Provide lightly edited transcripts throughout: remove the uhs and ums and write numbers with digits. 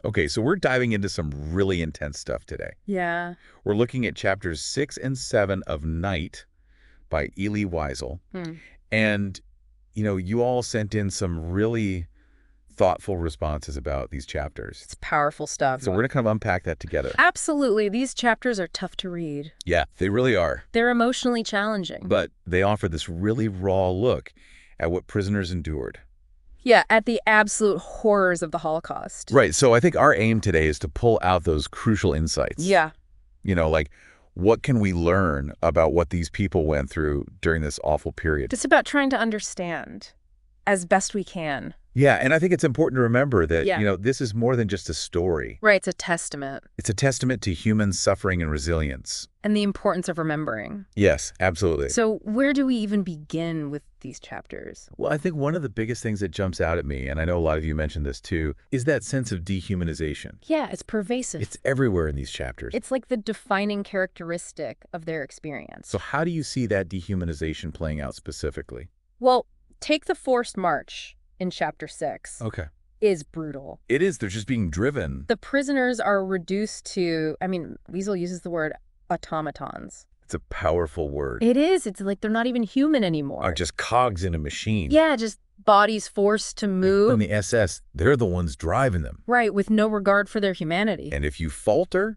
Okay, so we're diving into some really intense stuff today. Yeah. We're looking at chapters 6 and 7 of Night by Elie Wiesel. Hmm. And, you all sent in some really thoughtful responses about these chapters. It's powerful stuff. So we're going to kind of unpack that together. Absolutely. These chapters are tough to read. Yeah, they really are. They're emotionally challenging. But they offer this really raw look at what prisoners endured. Yeah, at the absolute horrors of the Holocaust. Right. So I think our aim today is to pull out those crucial insights. Yeah. Like what can we learn about what these people went through during this awful period? It's about trying to understand as best we can. Yeah, and I think it's important to remember that, Yeah. this is more than just a story. Right, it's a testament. It's a testament to human suffering and resilience. And the importance of remembering. Yes, absolutely. So where do we even begin with these chapters? Well, I think one of the biggest things that jumps out at me, and I know a lot of you mentioned this too, is that sense of dehumanization. Yeah, it's pervasive. It's everywhere in these chapters. It's like the defining characteristic of their experience. So how do you see that dehumanization playing out specifically? Well, take the forced march in chapter 6. Okay. Is brutal. It is. They're just being driven. The prisoners are reduced to, Wiesel uses the word automatons. It's a powerful word. It is. It's like they're not even human anymore. Are just cogs in a machine. Yeah, just bodies forced to move. And the SS, they're the ones driving them. Right, with no regard for their humanity. And if you falter,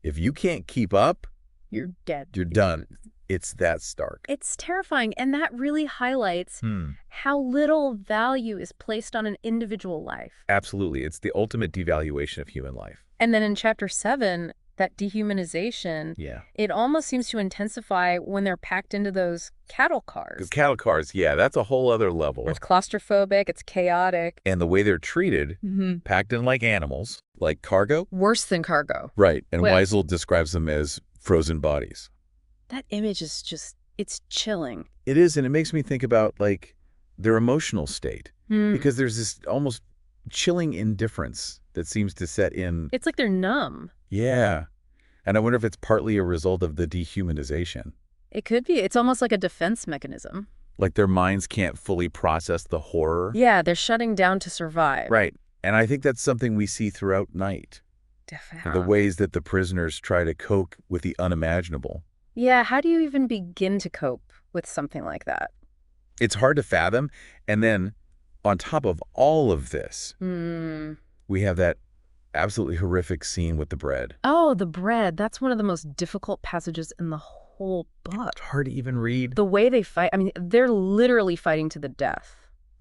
if you can't keep up, You're dead. you're done. It's that stark. It's terrifying, and that really highlights how little value is placed on an individual life. Absolutely. It's the ultimate devaluation of human life. And then in chapter 7, that dehumanization, Yeah. it almost seems to intensify when they're packed into those cattle cars. The cattle cars, yeah, that's a whole other level. It's claustrophobic, it's chaotic. And the way they're treated, packed in like animals, like cargo. Worse than cargo. Right. And Well- Wiesel describes them as frozen bodies. That image is just, it's chilling. It is, and it makes me think about, their emotional state. Because there's this almost chilling indifference that seems to set in. It's like they're numb. Yeah. And I wonder if it's partly a result of the dehumanization. It could be. It's almost like a defense mechanism. Like their minds can't fully process the horror. Yeah, they're shutting down to survive. Right. And I think that's something we see throughout Night. Definitely. The ways that the prisoners try to cope with the unimaginable. Yeah, how do you even begin to cope with something like that? It's hard to fathom. And then on top of all of this, we have that absolutely horrific scene with the bread. Oh, the bread. That's one of the most difficult passages in the whole book. It's hard to even read. The way they fight, they're literally fighting to the death.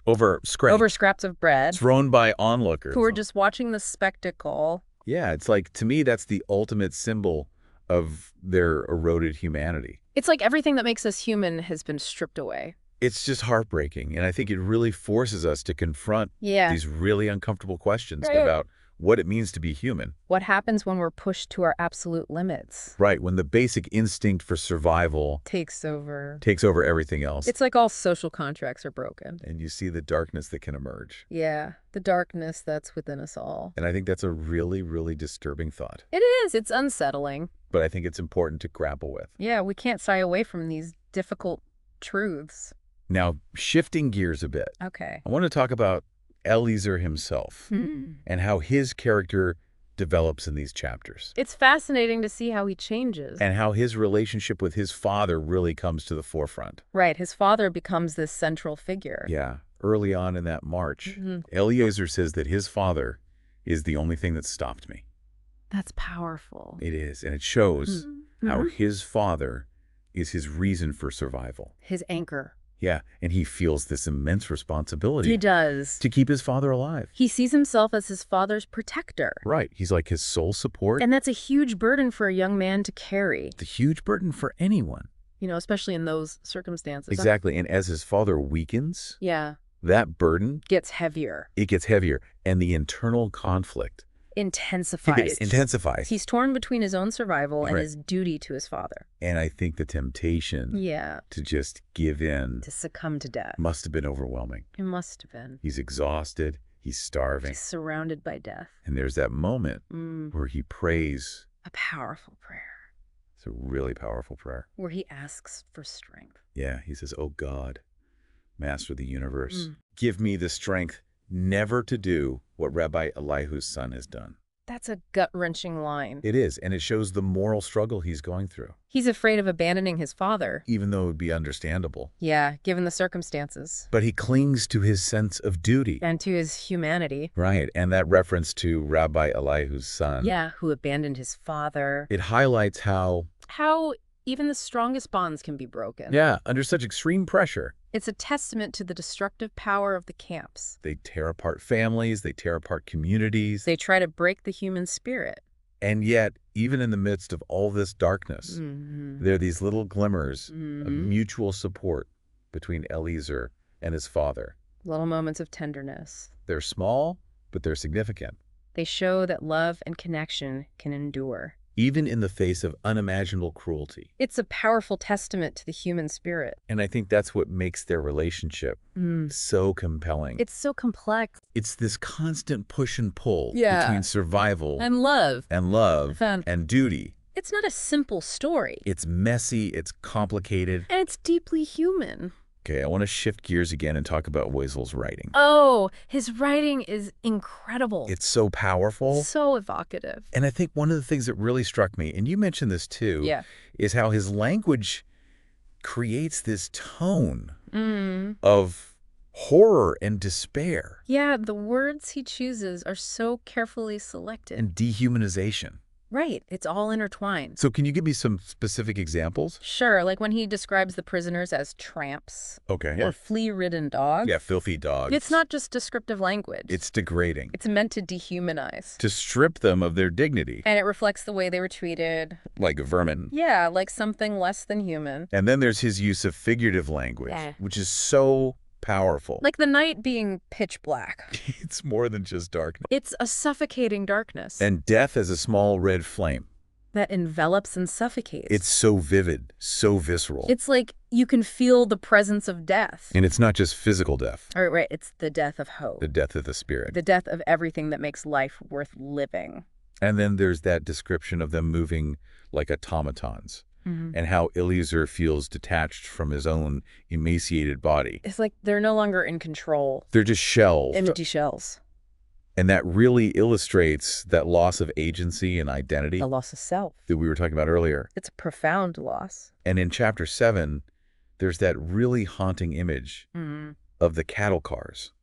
Over Over scraps of bread. thrown by onlookers. Who are just watching the spectacle. Yeah, it's like, to me, that's the ultimate symbol of their eroded humanity. It's like everything that makes us human has been stripped away. It's just heartbreaking. And I think it really forces us to confront these really uncomfortable questions about what it means to be human. What happens when we're pushed to our absolute limits? Right, when the basic instinct for survival Takes over everything else. It's like all social contracts are broken. And you see the darkness that can emerge. Yeah, the darkness that's within us all. And I think that's a really, really disturbing thought. It is. It's unsettling. But I think it's important to grapple with. Yeah, we can't shy away from these difficult truths. Now, shifting gears a bit, Okay. I want to talk about Eliezer himself and how his character develops in these chapters. It's fascinating to see how he changes. And how his relationship with his father really comes to the forefront. Right, his father becomes this central figure. Yeah, early on in that march, Eliezer says that his father is the only thing that stopped me. That's powerful. It is, and it shows how his father is his reason for survival. His anchor. Yeah, and he feels this immense responsibility. He does. To keep his father alive. He sees himself as his father's protector. Right, he's like his sole support. And that's a huge burden for a young man to carry. It's a huge burden for anyone. Especially in those circumstances. Exactly, and as his father weakens, Yeah. that burden, Gets heavier. it gets heavier, and the internal conflict Intensifies. intensifies. He's torn between his own survival and Right. his duty to his father. And I think the temptation Yeah. to just give in To succumb to death. must have been overwhelming. It must have been. He's exhausted, he's starving, He's surrounded by death. and there's that moment where he prays. A powerful prayer. It's a really powerful prayer. Where he asks for strength. Yeah, he says, "Oh God, Master of the universe, give me the strength never to do what Rabbi Elihu's son has done." That's a gut-wrenching line. It is, and it shows the moral struggle he's going through, He's afraid of abandoning his father. even though it would be understandable. Yeah, given the circumstances. But he clings to his sense of duty. And to his humanity. Right, and that reference to Rabbi Elihu's son. Yeah, who abandoned his father. It highlights how Even the strongest bonds can be broken. yeah, under such extreme pressure, It's a testament to the destructive power of the camps. they tear apart families, they tear apart communities. They try to break the human spirit. And yet, even in the midst of all this darkness, there are these little glimmers of mutual support between Eliezer and his father. Little moments of tenderness. They're small, but they're significant, They show that love and connection can endure. even in the face of unimaginable cruelty. It's a powerful testament to the human spirit. And I think that's what makes their relationship so compelling. It's so complex. It's this constant push and pull Yeah. between survival And love. and duty. It's not a simple story. It's messy, it's complicated. And it's deeply human. Okay, I want to shift gears again and talk about Waisel's writing. Oh, his writing is incredible. It's so powerful. So evocative. And I think one of the things that really struck me, and you mentioned this too, is how his language creates this tone of horror and despair. Yeah, the words he chooses are so carefully selected. And dehumanization. Right, it's all intertwined. So can you give me some specific examples? Sure, like when he describes the prisoners as tramps Okay. or flea-ridden dogs. Yeah, filthy dogs. It's not just descriptive language. It's degrading. It's meant to dehumanize. To strip them of their dignity. And it reflects the way they were treated. Like vermin. Yeah, like something less than human. And then there's his use of figurative language, which is so powerful. Like the night being pitch black. It's more than just darkness. It's a suffocating darkness. And death as a small red flame. That envelops and suffocates. It's so vivid, so visceral. It's like you can feel the presence of death. And it's not just physical death. Right, it's the death of hope. The death of the spirit. The death of everything that makes life worth living. And then there's that description of them moving like automatons. And how Eliezer feels detached from his own emaciated body. It's like they're no longer in control. They're just shells. Empty shells. And that really illustrates that loss of agency and identity The loss of self. that we were talking about earlier. It's a profound loss. And in chapter 7, there's that really haunting image of the cattle cars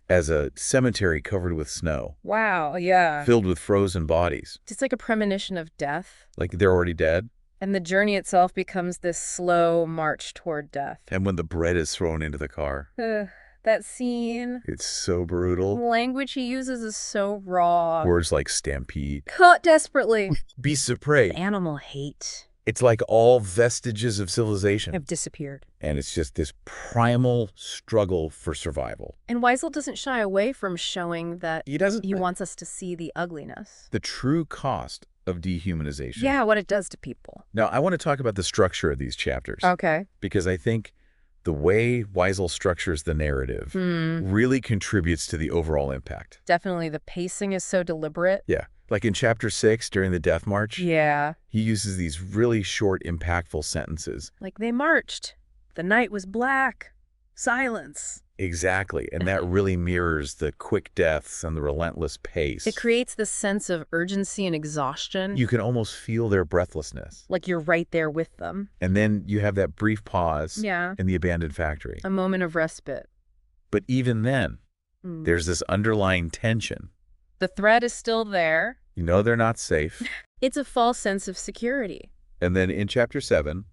as a cemetery covered with snow. Wow, yeah. Filled with frozen bodies. It's like a premonition of death. Like they're already dead. And the journey itself becomes this slow march toward death. And when the bread is thrown into the car. That scene. It's so brutal. The language he uses is so raw. Words like stampede. Caught desperately. Beasts of prey. Animal hate. It's like all vestiges of civilization. Have disappeared. And it's just this primal struggle for survival. And Weisel doesn't shy away from showing that He wants us to see the ugliness. The true cost of dehumanization. Yeah, what it does to people. Now, I want to talk about the structure of these chapters. Okay. Because I think the way Weisel structures the narrative really contributes to the overall impact. Definitely. The pacing is so deliberate. Yeah. Like in chapter 6, during the death march, Yeah. he uses these really short, impactful sentences. Like they marched. The night was black. Silence. Exactly. And that really mirrors the quick deaths and the relentless pace. It creates this sense of urgency and exhaustion. You can almost feel their breathlessness. Like you're right there with them. And then you have that brief pause Yeah. in the abandoned factory. A moment of respite. But even then, there's this underlying tension. The threat is still there. You know they're not safe. It's a false sense of security. And then in chapter 7,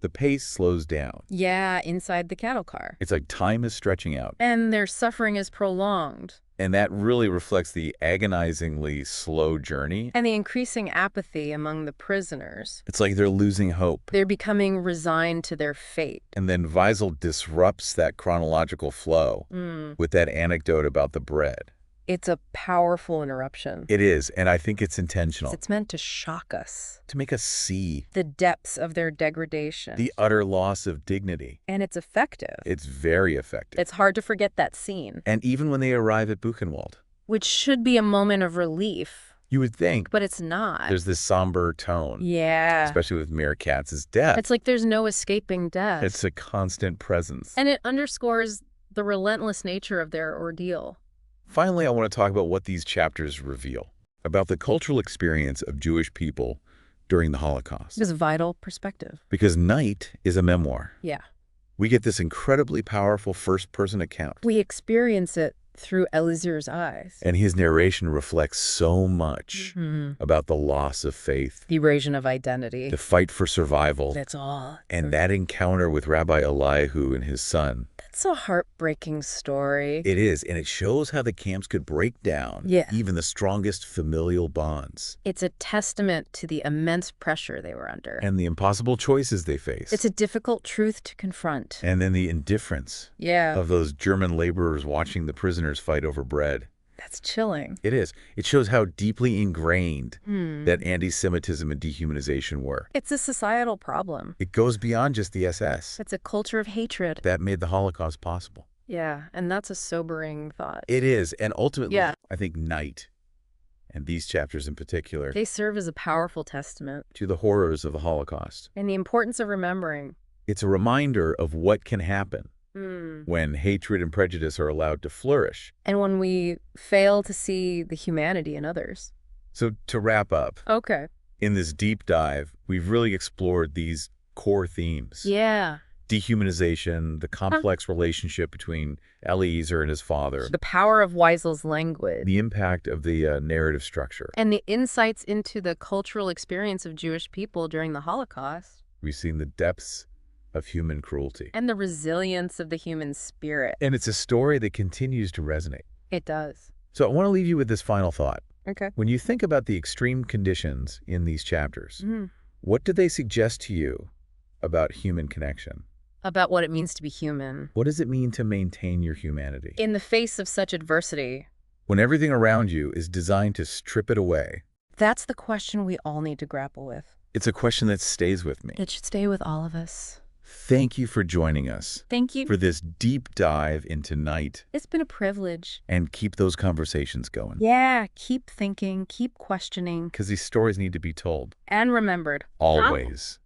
the pace slows down. Yeah, inside the cattle car. It's like time is stretching out. And their suffering is prolonged. And that really reflects the agonizingly slow journey. And the increasing apathy among the prisoners. It's like they're losing hope. They're becoming resigned to their fate. And then Weisel disrupts that chronological flow with that anecdote about the bread. It's a powerful interruption. It is, and I think it's intentional. It's meant to shock us. To make us see The depths of their degradation. the utter loss of dignity. And it's effective. It's very effective. It's hard to forget that scene. And even when they arrive at Buchenwald, Which should be a moment of relief. you would think But it's not. there's this somber tone. Yeah. Especially with Meerkatz's death. It's like there's no escaping death. It's a constant presence. And it underscores the relentless nature of their ordeal. Finally, I want to talk about what these chapters reveal about the cultural experience of Jewish people during the Holocaust. This vital perspective. Because Night is a memoir. Yeah. We get this incredibly powerful first-person account. We experience it through Elizur's eyes. And his narration reflects so much about the loss of faith. The erosion of identity. The fight for survival. That's all. And that encounter with Rabbi Elihu and his son. That's a heartbreaking story. It is, and it shows how the camps could break down even the strongest familial bonds. It's a testament to the immense pressure they were under. And the impossible choices they faced. It's a difficult truth to confront. And then the indifference of those German laborers watching the prisoners fight over bread. That's chilling. It is. It shows how deeply ingrained that anti-Semitism and dehumanization were. It's a societal problem. It goes beyond just the SS. It's a culture of hatred. That made the Holocaust possible. Yeah, and that's a sobering thought. It is. And ultimately, I think Night, and these chapters in particular, they serve as a powerful testament to the horrors of the Holocaust. And the importance of remembering. It's a reminder of what can happen when hatred and prejudice are allowed to flourish. And when we fail to see the humanity in others. So to wrap up, in this deep dive, we've really explored these core themes. Yeah. Dehumanization, the complex relationship between Eliezer and his father. The power of Weisel's language. The impact of the narrative structure. And the insights into the cultural experience of Jewish people during the Holocaust. We've seen the depths of human cruelty. And the resilience of the human spirit. And it's a story that continues to resonate. It does. So I want to leave you with this final thought. Okay. When you think about the extreme conditions in these chapters, what do they suggest to you about human connection? About what it means to be human. What does it mean to maintain your humanity? In the face of such adversity. When everything around you is designed to strip it away. That's the question we all need to grapple with. It's a question that stays with me. It should stay with all of us. Thank you for joining us. Thank you. For this deep dive into Night. It's been a privilege. And keep those conversations going. Yeah, keep thinking, keep questioning. Because these stories need to be told. And remembered. Always.